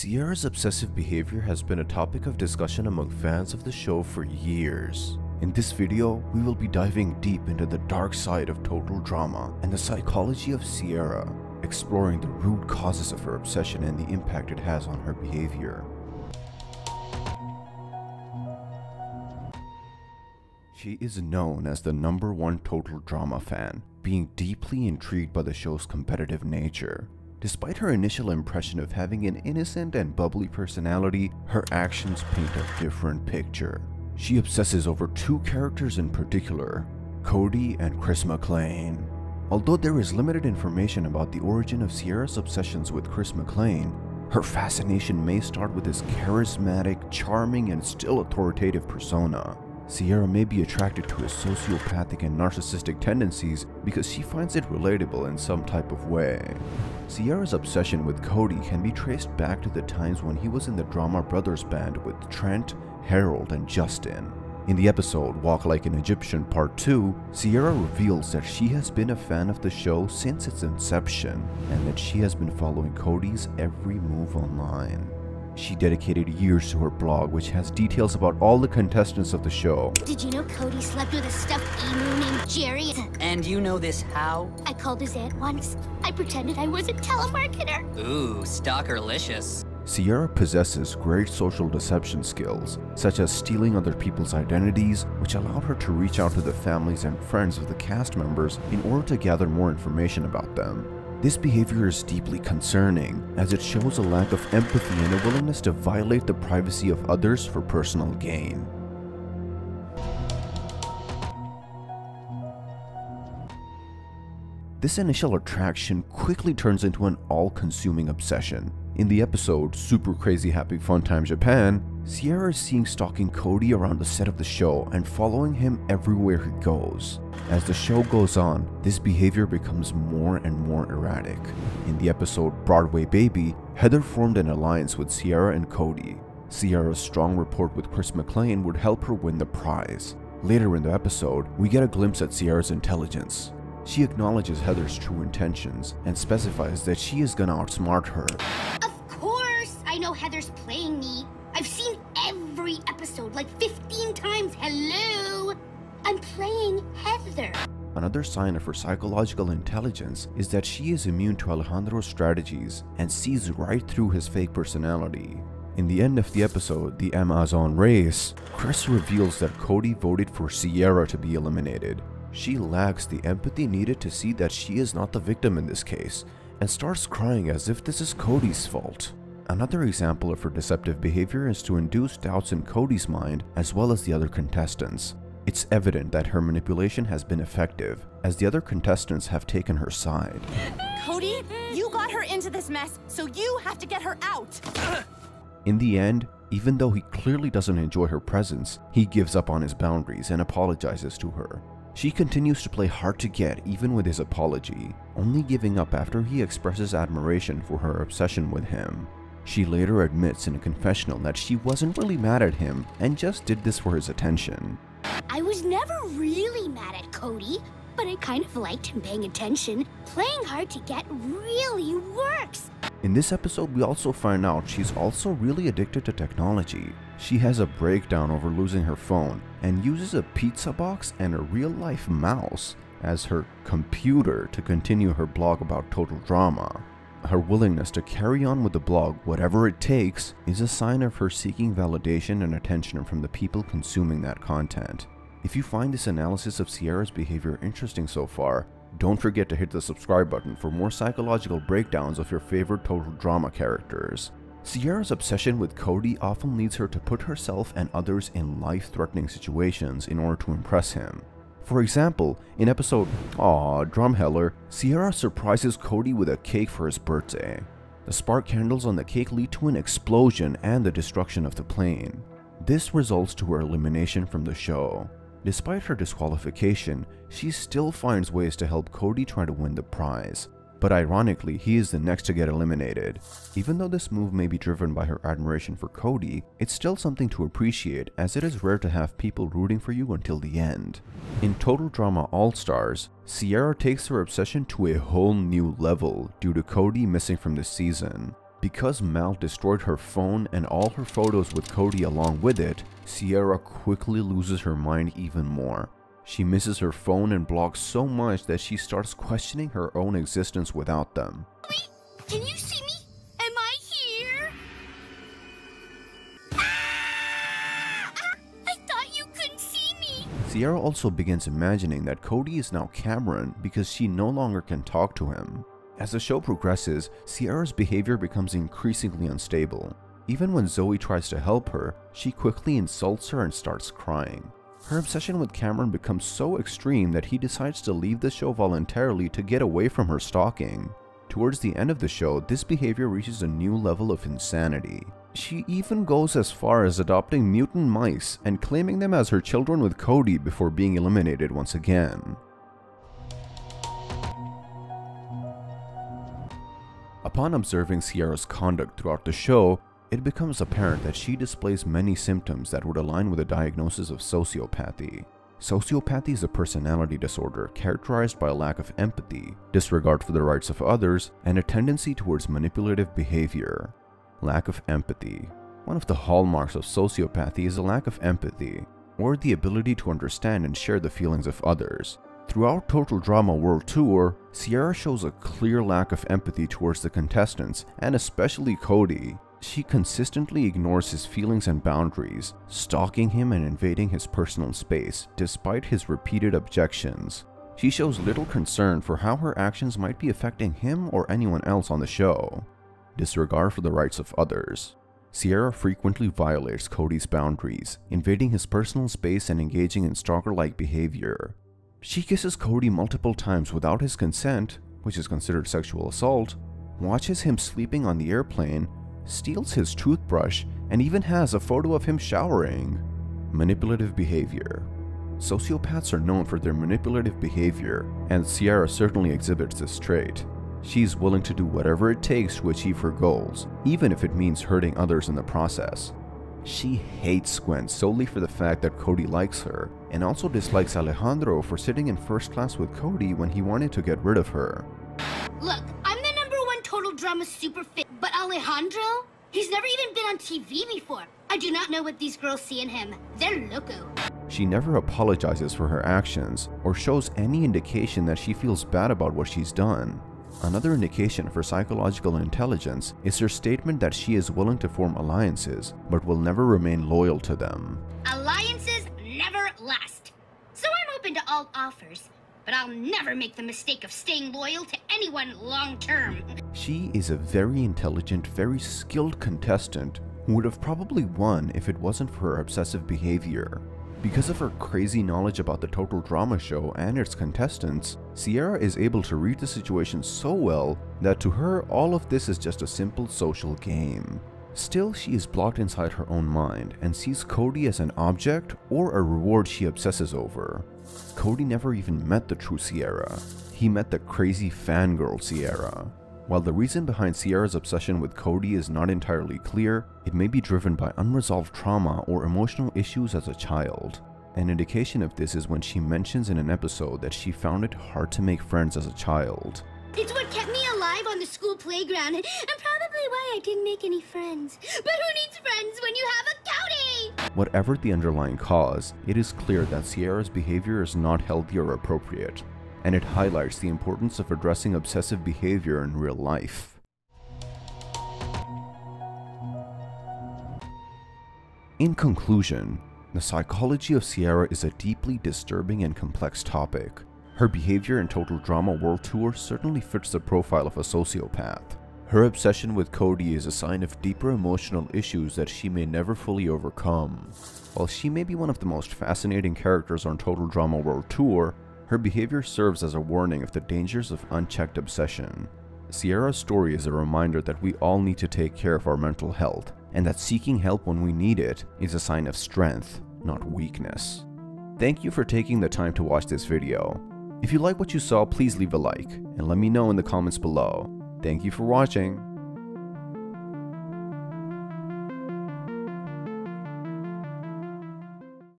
Sierra's obsessive behavior has been a topic of discussion among fans of the show for years. In this video, we will be diving deep into the dark side of total drama and the psychology of Sierra, exploring the root causes of her obsession and the impact it has on her behavior. She is known as the #1 total drama fan, being deeply intrigued by the show's competitive nature. Despite her initial impression of having an innocent and bubbly personality, her actions paint a different picture. She obsesses over two characters in particular, Cody and Chris McClane. Although there is limited information about the origin of Sierra's obsessions with Chris McClane, her fascination may start with his charismatic, charming, and still authoritative persona. Sierra may be attracted to his sociopathic and narcissistic tendencies because she finds it relatable in some type of way. Sierra's obsession with Cody can be traced back to the times when he was in the Drama Brothers band with Trent, Harold, and Justin. In the episode Walk Like an Egyptian Part 2, Sierra reveals that she has been a fan of the show since its inception and that she has been following Cody's every move online. She dedicated years to her blog, which has details about all the contestants of the show. Did you know Cody slept with a stuffed emu named Jerry? And you know this how? I called his aunt once. I pretended I was a telemarketer. Ooh, stalkerlicious. Sierra possesses great social deception skills, such as stealing other people's identities, which allowed her to reach out to the families and friends of the cast members in order to gather more information about them. This behavior is deeply concerning, as it shows a lack of empathy and a willingness to violate the privacy of others for personal gain. This initial attraction quickly turns into an all-consuming obsession. In the episode Super Crazy Happy Fun Time Japan, Sierra is seen stalking Cody around the set of the show and following him everywhere he goes. As the show goes on, this behavior becomes more and more erratic. In the episode Broadway Baby, Heather formed an alliance with Sierra and Cody. Sierra's strong rapport with Chris McClane would help her win the prize. Later in the episode, we get a glimpse at Sierra's intelligence. She acknowledges Heather's true intentions and specifies that she is gonna outsmart her. Of course! I know Heather's playing me. I've seen every episode like 15 times. Hello! I'm playing Heather. Another sign of her psychological intelligence is that she is immune to Alejandro's strategies and sees right through his fake personality. In the end of the episode, The Amazon Race, Chris reveals that Cody voted for Sierra to be eliminated. She lacks the empathy needed to see that she is not the victim in this case, and starts crying as if this is Cody's fault. Another example of her deceptive behavior is to induce doubts in Cody's mind as well as the other contestants. It's evident that her manipulation has been effective, as the other contestants have taken her side. Cody, you got her into this mess, so you have to get her out! In the end, even though he clearly doesn't enjoy her presence, he gives up on his boundaries and apologizes to her. She continues to play hard to get even with his apology, only giving up after he expresses admiration for her obsession with him. She later admits in a confessional that she wasn't really mad at him and just did this for his attention. I was never really mad at Cody, but I kind of liked him paying attention. Playing hard to get really works. In this episode, we also find out she's also really addicted to technology. She has a breakdown over losing her phone and uses a pizza box and a real-life mouse as her computer to continue her blog about total drama. Her willingness to carry on with the blog, whatever it takes, is a sign of her seeking validation and attention from the people consuming that content. If you find this analysis of Sierra's behavior interesting so far, don't forget to hit the subscribe button for more psychological breakdowns of your favorite total drama characters. Sierra's obsession with Cody often leads her to put herself and others in life-threatening situations in order to impress him. For example, in episode Drumheller, Sierra surprises Cody with a cake for his birthday. The spark candles on the cake lead to an explosion and the destruction of the plane. This results to her elimination from the show. Despite her disqualification, she still finds ways to help Cody try to win the prize. But ironically, he is the next to get eliminated. Even though this move may be driven by her admiration for Cody, it's still something to appreciate, as it is rare to have people rooting for you until the end. In Total Drama All-Stars, Sierra takes her obsession to a whole new level due to Cody missing from this season. Because Mal destroyed her phone and all her photos with Cody along with it, Sierra quickly loses her mind even more. She misses her phone and blogs so much that she starts questioning her own existence without them. Wait, can you see me? Am I here? I thought you couldn't see me. Sierra also begins imagining that Cody is now Cameron because she no longer can talk to him. As the show progresses, Sierra's behavior becomes increasingly unstable. Even when Zoe tries to help her, she quickly insults her and starts crying. Her obsession with Cameron becomes so extreme that he decides to leave the show voluntarily to get away from her stalking. Towards the end of the show, this behavior reaches a new level of insanity. She even goes as far as adopting mutant mice and claiming them as her children with Cody before being eliminated once again. Upon observing Sierra's conduct throughout the show, it becomes apparent that she displays many symptoms that would align with a diagnosis of sociopathy. Sociopathy is a personality disorder characterized by a lack of empathy, disregard for the rights of others, and a tendency towards manipulative behavior. Lack of empathy. One of the hallmarks of sociopathy is a lack of empathy, or the ability to understand and share the feelings of others. Throughout Total Drama World Tour, Sierra shows a clear lack of empathy towards the contestants, and especially Cody. She consistently ignores his feelings and boundaries, stalking him and invading his personal space, despite his repeated objections. She shows little concern for how her actions might be affecting him or anyone else on the show. Disregard for the rights of others. Sierra frequently violates Cody's boundaries, invading his personal space and engaging in stalker-like behavior. She kisses Cody multiple times without his consent, which is considered sexual assault, watches him sleeping on the airplane, steals his toothbrush, and even has a photo of him showering. Manipulative behavior. Sociopaths are known for their manipulative behavior, and Sierra certainly exhibits this trait. She's willing to do whatever it takes to achieve her goals, even if it means hurting others in the process. She hates Gwen solely for the fact that Cody likes her, and also dislikes Alejandro for sitting in first class with Cody when he wanted to get rid of her. Look, I'm the #1 Total Drama super fit, but Alejandro? He's never even been on TV before. I do not know what these girls see in him. They're loco. She never apologizes for her actions, or shows any indication that she feels bad about what she's done. Another indication for psychological intelligence is her statement that she is willing to form alliances, but will never remain loyal to them. Alliances never last. So I'm open to all offers, but I'll never make the mistake of staying loyal to anyone long term. She is a very intelligent, very skilled contestant who would have probably won if it wasn't for her obsessive behavior. Because of her crazy knowledge about the Total Drama show and its contestants, Sierra is able to read the situation so well that to her all of this is just a simple social game. Still, she is blocked inside her own mind and sees Cody as an object or a reward she obsesses over. Cody never even met the true Sierra. He met the crazy fangirl Sierra. While the reason behind Sierra's obsession with Cody is not entirely clear, it may be driven by unresolved trauma or emotional issues as a child. An indication of this is when she mentions in an episode that she found it hard to make friends as a child. It's what kept me alive on the school playground, and probably why I didn't make any friends. But who needs friends when you have a Cody? Whatever the underlying cause, it is clear that Sierra's behavior is not healthy or appropriate, and it highlights the importance of addressing obsessive behavior in real life. In conclusion, the psychology of Sierra is a deeply disturbing and complex topic. Her behavior in Total Drama World Tour certainly fits the profile of a sociopath. Her obsession with Cody is a sign of deeper emotional issues that she may never fully overcome. While she may be one of the most fascinating characters on Total Drama World Tour, her behavior serves as a warning of the dangers of unchecked obsession. Sierra's story is a reminder that we all need to take care of our mental health, and that seeking help when we need it is a sign of strength, not weakness. Thank you for taking the time to watch this video. If you like what you saw, please leave a like, and let me know in the comments below. Thank you for watching.